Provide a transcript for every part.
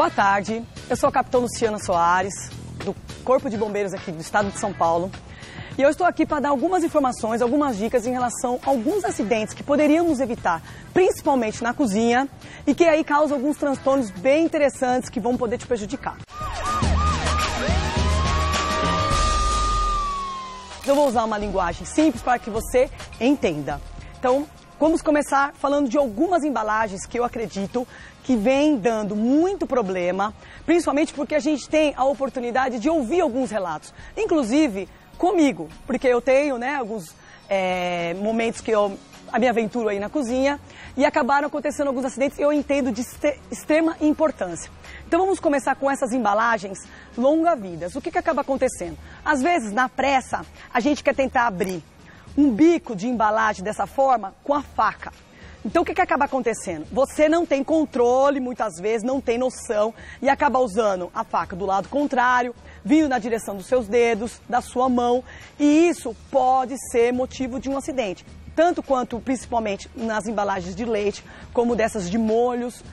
Boa tarde, eu sou a Capitã Luciana Soares, do Corpo de Bombeiros aqui do Estado de São Paulo. E eu estou aqui para dar algumas informações, algumas dicas em relação a alguns acidentes que poderíamos evitar, principalmente na cozinha, e que aí causam alguns transtornos bem interessantes que vão poder te prejudicar. Eu vou usar uma linguagem simples para que você entenda. Então, vamos começar falando de algumas embalagens que eu acredito que vem dando muito problema, principalmente porque a gente tem a oportunidade de ouvir alguns relatos, inclusive comigo, porque eu tenho, né, alguns momentos que eu me aventuro aí na cozinha e acabaram acontecendo alguns acidentes que eu entendo de extrema importância. Então vamos começar com essas embalagens longa-vidas. O que acaba acontecendo? Às vezes, na pressa, a gente quer tentar abrir um bico de embalagem dessa forma com a faca. Então o que acaba acontecendo? Você não tem controle, muitas vezes, não tem noção e acaba usando a faca do lado contrário, vindo na direção dos seus dedos, da sua mão, e isso pode ser motivo de um acidente. Tanto quanto, principalmente, nas embalagens de leite, como dessas de molhos,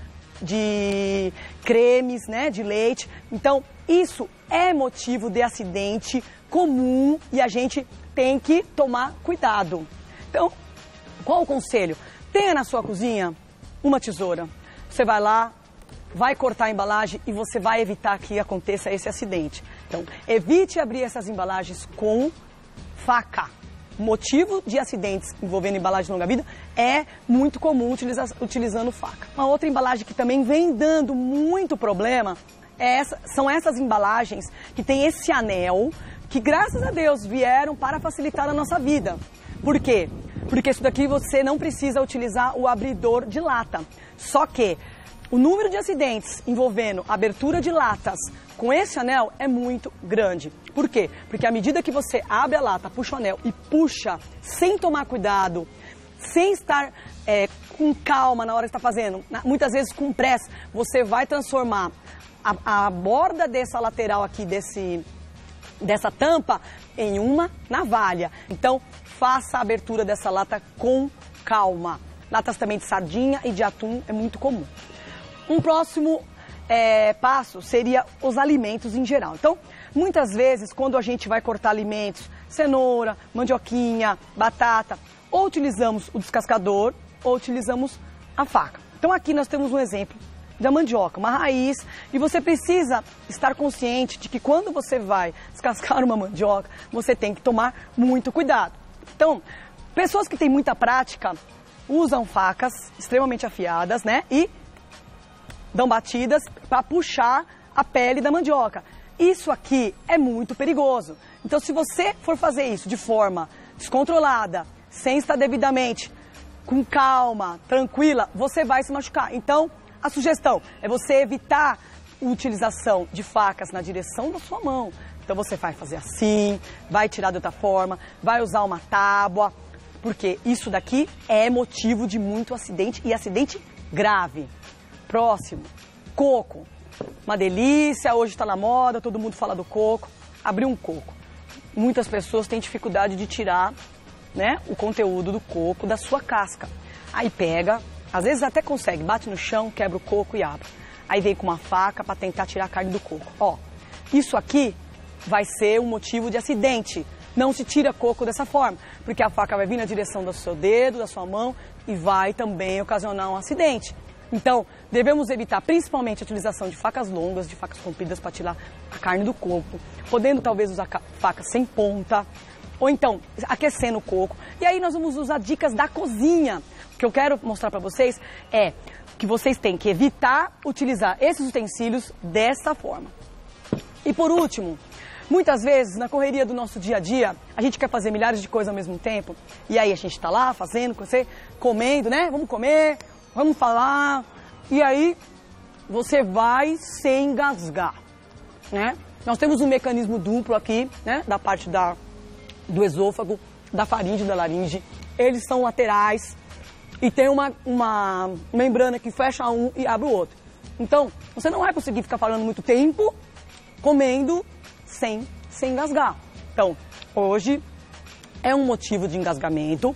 de cremes, né, de leite. Então, isso é motivo de acidente comum e a gente tem que tomar cuidado. Então, qual o conselho? Tenha na sua cozinha uma tesoura. Você vai lá, vai cortar a embalagem e você vai evitar que aconteça esse acidente. Então, evite abrir essas embalagens com faca. O motivo de acidentes envolvendo embalagem longa-vida é muito comum utilizando faca. Uma outra embalagem que também vem dando muito problema são essas embalagens que tem esse anel que, graças a Deus, vieram para facilitar a nossa vida. Por quê? Porque isso daqui você não precisa utilizar o abridor de lata. Só que o número de acidentes envolvendo abertura de latas com esse anel é muito grande. Por quê? Porque à medida que você abre a lata, puxa o anel e puxa sem tomar cuidado, sem estar com calma na hora que está fazendo, muitas vezes com pressa, você vai transformar a borda dessa lateral aqui, dessa tampa, em uma navalha. Então, faça a abertura dessa lata com calma. Latas também de sardinha e de atum é muito comum. Um próximo passo seria os alimentos em geral. Então, muitas vezes, quando a gente vai cortar alimentos, cenoura, mandioquinha, batata, ou utilizamos o descascador ou utilizamos a faca. Então, aqui nós temos um exemplo da mandioca, uma raiz, e você precisa estar consciente de que quando você vai descascar uma mandioca, você tem que tomar muito cuidado. Então, pessoas que têm muita prática usam facas extremamente afiadas, né, e dão batidas para puxar a pele da mandioca. Isso aqui é muito perigoso. Então, se você for fazer isso de forma descontrolada, sem estar devidamente, com calma, tranquila, você vai se machucar. Então, a sugestão é você evitar a utilização de facas na direção da sua mão. Então você vai fazer assim, vai tirar de outra forma, vai usar uma tábua, porque isso daqui é motivo de muito acidente e acidente grave. Próximo, coco. Uma delícia, hoje está na moda, todo mundo fala do coco. Abrir um coco. Muitas pessoas têm dificuldade de tirar, né, o conteúdo do coco da sua casca. Aí pega, às vezes até consegue, bate no chão, quebra o coco e abre. Aí vem com uma faca para tentar tirar a carne do coco. Ó, isso aqui vai ser um motivo de acidente. Não se tira coco dessa forma, porque a faca vai vir na direção do seu dedo, da sua mão e vai também ocasionar um acidente. Então, devemos evitar principalmente a utilização de facas longas, de facas compridas para tirar a carne do coco, podendo talvez usar facas sem ponta, ou então aquecendo o coco. E aí nós vamos usar dicas da cozinha. O que eu quero mostrar para vocês é que vocês têm que evitar utilizar esses utensílios dessa forma. E por último, muitas vezes na correria do nosso dia a dia, a gente quer fazer milhares de coisas ao mesmo tempo, e aí a gente está lá fazendo, você comendo, né? Vamos comer, vamos falar, e aí você vai se engasgar, né? Nós temos um mecanismo duplo aqui, né? Da parte do esôfago, da faringe e da laringe. Eles são laterais e tem uma membrana que fecha um e abre o outro. Então, você não vai conseguir ficar falando muito tempo comendo sem engasgar. Então, hoje é um motivo de engasgamento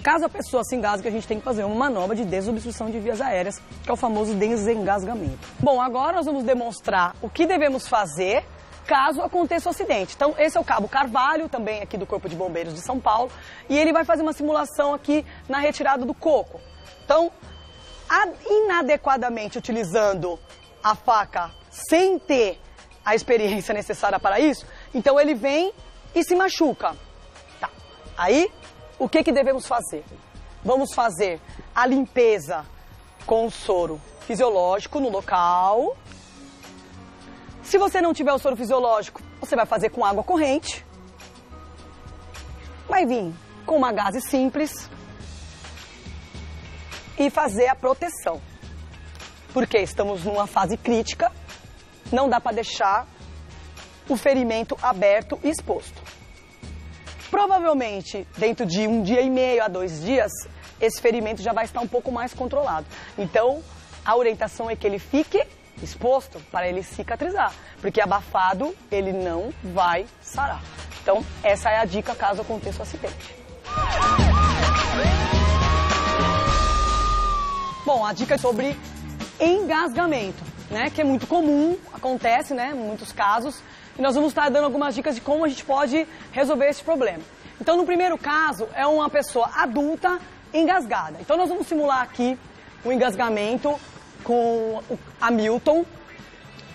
Caso a pessoa se engasgue, a gente tem que fazer uma manobra de desobstrução de vias aéreas, que é o famoso desengasgamento. Bom, agora nós vamos demonstrar o que devemos fazer caso aconteça o acidente. Então, esse é o Cabo Carvalho, também aqui do Corpo de Bombeiros de São Paulo, e ele vai fazer uma simulação aqui na retirada do coco. Então, inadequadamente utilizando a faca sem ter a experiência necessária para isso, então ele vem e se machuca. Tá. Aí, o que devemos fazer? Vamos fazer a limpeza com o soro fisiológico no local. Se você não tiver o soro fisiológico, você vai fazer com água corrente. Vai vir com uma gaze simples e fazer a proteção. Porque estamos numa fase crítica, não dá para deixar o ferimento aberto e exposto. Provavelmente, dentro de 1 dia e meio a 2 dias, esse ferimento já vai estar um pouco mais controlado. Então, a orientação é que ele fique exposto para ele cicatrizar, porque abafado ele não vai sarar. Então, essa é a dica caso aconteça o acidente. Bom, a dica é sobre engasgamento, né, que é muito comum, acontece, né, em muitos casos, e nós vamos estar dando algumas dicas de como a gente pode resolver esse problema. Então, no primeiro caso, é uma pessoa adulta engasgada. Então, nós vamos simular aqui o engasgamento com o Hamilton.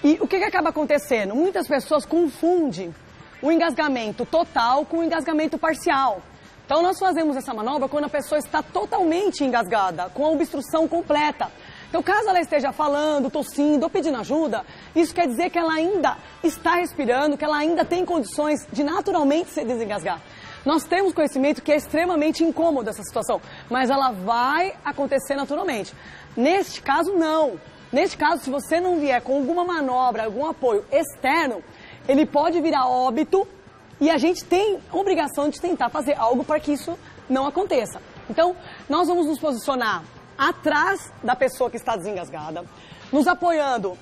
E o que acaba acontecendo? Muitas pessoas confundem o engasgamento total com o engasgamento parcial. Então, nós fazemos essa manobra quando a pessoa está totalmente engasgada, com a obstrução completa. Então, caso ela esteja falando, tossindo ou pedindo ajuda, isso quer dizer que ela ainda está respirando, que ela ainda tem condições de naturalmente se desengasgar. Nós temos conhecimento que é extremamente incômodo essa situação, mas ela vai acontecer naturalmente. Neste caso, não. Neste caso, se você não vier com alguma manobra, algum apoio externo, ele pode virar óbito e a gente tem a obrigação de tentar fazer algo para que isso não aconteça. Então, nós vamos nos posicionar atrás da pessoa que está desengasgada, nos apoiando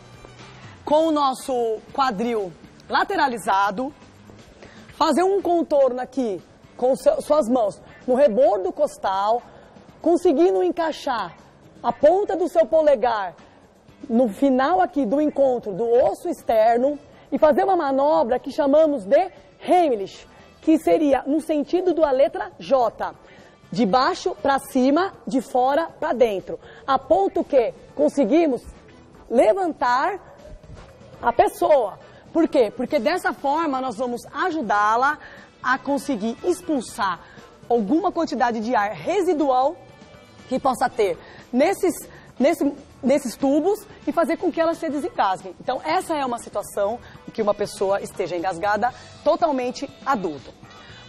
com o nosso quadril lateralizado, fazer um contorno aqui com suas mãos no rebordo costal, conseguindo encaixar a ponta do seu polegar no final aqui do encontro do osso externo e fazer uma manobra que chamamos de Heimlich, que seria no sentido da letra J. De baixo para cima, de fora para dentro. A ponto que conseguimos levantar a pessoa. Por quê? Porque dessa forma nós vamos ajudá-la a conseguir expulsar alguma quantidade de ar residual que possa ter nesses tubos e fazer com que ela se desengasgue. Então, essa é uma situação em que uma pessoa esteja engasgada totalmente adulta.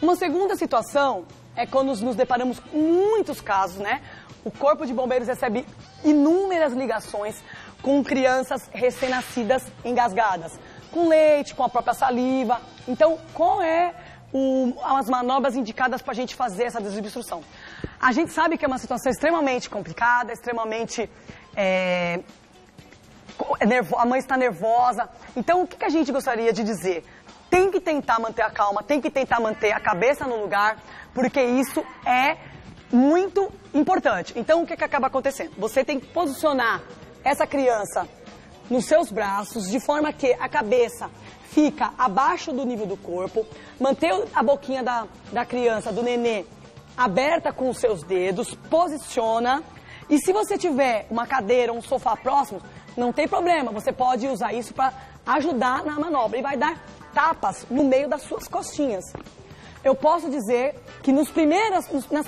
Uma segunda situação é quando nos deparamos com muitos casos, né? O Corpo de Bombeiros recebe inúmeras ligações com crianças recém-nascidas engasgadas, com leite, com a própria saliva. Então, qual é as manobras indicadas para a gente fazer essa desobstrução? A gente sabe que é uma situação extremamente complicada, extremamente... a mãe está nervosa. Então, o que a gente gostaria de dizer? Tem que tentar manter a calma, tem que tentar manter a cabeça no lugar, porque isso é muito importante. Então, o que acaba acontecendo? Você tem que posicionar essa criança nos seus braços, de forma que a cabeça fica abaixo do nível do corpo, manter a boquinha da criança, do nenê, aberta com os seus dedos, posiciona. E se você tiver uma cadeira ou um sofá próximo, não tem problema, você pode usar isso para ajudar na manobra e vai dar tapas no meio das suas costinhas. Eu posso dizer que nas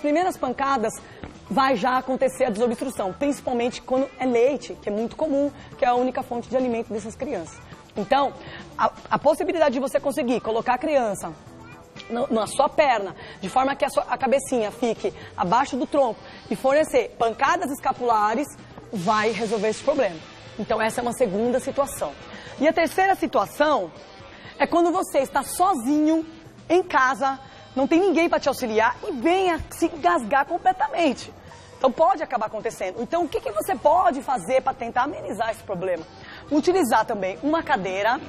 primeiras pancadas vai já acontecer a desobstrução, principalmente quando é leite, que é muito comum, que é a única fonte de alimento dessas crianças. Então, a possibilidade de você conseguir colocar a criança na sua perna, de forma que a cabecinha fique abaixo do tronco e fornecer pancadas escapulares, vai resolver esse problema. Então, essa é uma segunda situação. E a terceira situação é quando você está sozinho em casa, não tem ninguém para te auxiliar e venha se engasgar completamente. Então, pode acabar acontecendo. Então, o que você pode fazer para tentar amenizar esse problema? Utilizar também uma cadeira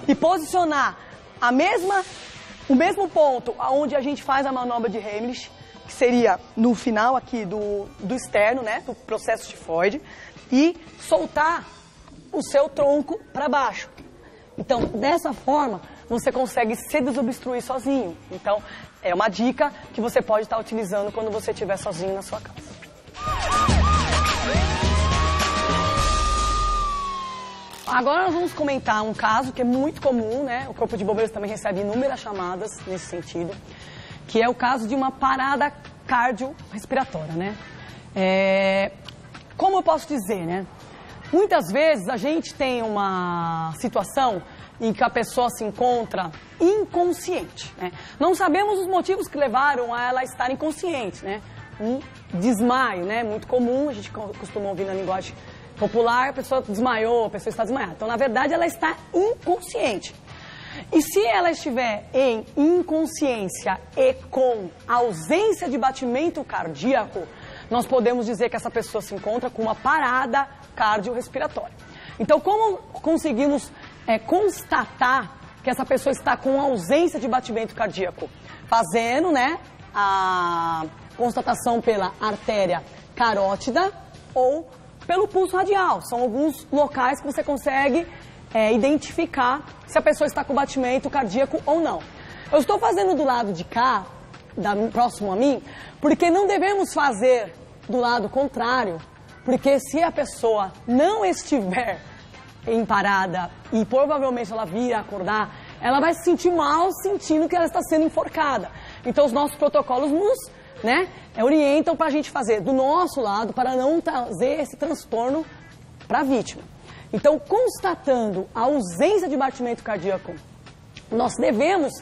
e posicionar o mesmo ponto onde a gente faz a manobra de Heimlich, que seria no final aqui do externo, né, do processo tifoide, e soltar o seu tronco para baixo. Então, dessa forma, você consegue se desobstruir sozinho. Então, é uma dica que você pode estar utilizando quando você estiver sozinho na sua casa. Agora nós vamos comentar um caso que é muito comum, né? O Corpo de Bombeiros também recebe inúmeras chamadas nesse sentido, que é o caso de uma parada cardiorrespiratória, né? Como eu posso dizer, né? Muitas vezes a gente tem uma situação em que a pessoa se encontra inconsciente, né? Não sabemos os motivos que levaram a ela estar inconsciente, né? Um desmaio, né? Muito comum, a gente costuma ouvir na linguagem popular, a pessoa desmaiou, a pessoa está desmaiada. Então, na verdade, ela está inconsciente. E se ela estiver em inconsciência e com ausência de batimento cardíaco, nós podemos dizer que essa pessoa se encontra com uma parada cardiorrespiratória. Então, como conseguimos constatar que essa pessoa está com ausência de batimento cardíaco? Fazendo, né, a constatação pela artéria carótida ou pelo pulso radial. São alguns locais que você consegue identificar se a pessoa está com batimento cardíaco ou não. Eu estou fazendo do lado de cá, próximo a mim, porque não devemos fazer do lado contrário, porque se a pessoa não estiver em parada e provavelmente ela vir a acordar, ela vai se sentir mal sentindo que ela está sendo enforcada. Então os nossos protocolos nos orientam para a gente fazer do nosso lado para não trazer esse transtorno para a vítima. Então, constatando a ausência de batimento cardíaco, nós devemos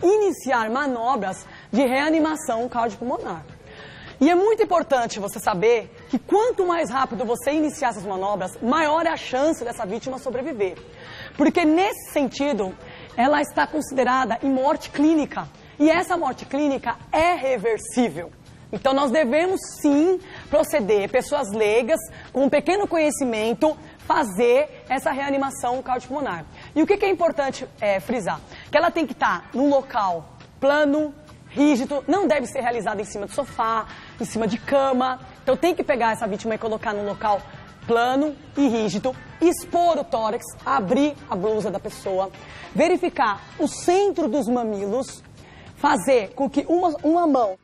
iniciar manobras de reanimação cardiopulmonar. E é muito importante você saber que quanto mais rápido você iniciar essas manobras, maior é a chance dessa vítima sobreviver. Porque nesse sentido, ela está considerada em morte clínica. E essa morte clínica é reversível. Então nós devemos sim proceder, pessoas leigas, com um pequeno conhecimento, fazer essa reanimação cardiopulmonar. E o que é importante frisar? Que ela tem que estar num local plano, rígido, não deve ser realizada em cima do sofá, em cima de cama. Então tem que pegar essa vítima e colocar num local plano e rígido, expor o tórax, abrir a blusa da pessoa, verificar o centro dos mamilos, fazer com que uma mão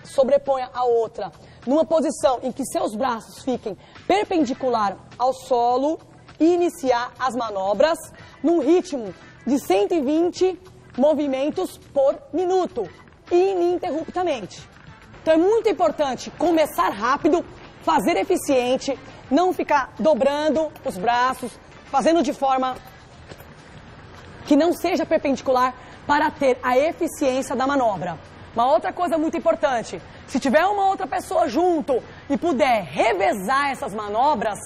sobreponha a outra numa posição em que seus braços fiquem perpendicular ao solo e iniciar as manobras num ritmo de 120 movimentos por minuto, ininterruptamente. Então é muito importante começar rápido, fazer eficiente, não ficar dobrando os braços, fazendo de forma que não seja perpendicular para ter a eficiência da manobra. Uma outra coisa muito importante, se tiver uma outra pessoa junto e puder revezar essas manobras,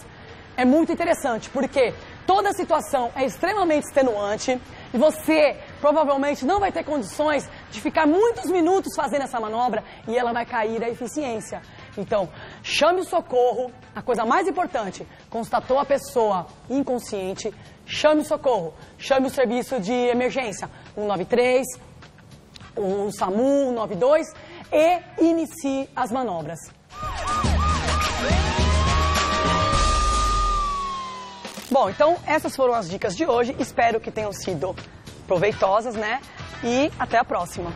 é muito interessante, porque toda situação é extremamente extenuante e você provavelmente não vai ter condições de ficar muitos minutos fazendo essa manobra e ela vai cair a eficiência. Então, chame o socorro, a coisa mais importante, constatou a pessoa inconsciente, chame o socorro, chame o serviço de emergência, 193, o SAMU, 192 e inicie as manobras. Bom, então essas foram as dicas de hoje, espero que tenham sido proveitosas, né? E até a próxima.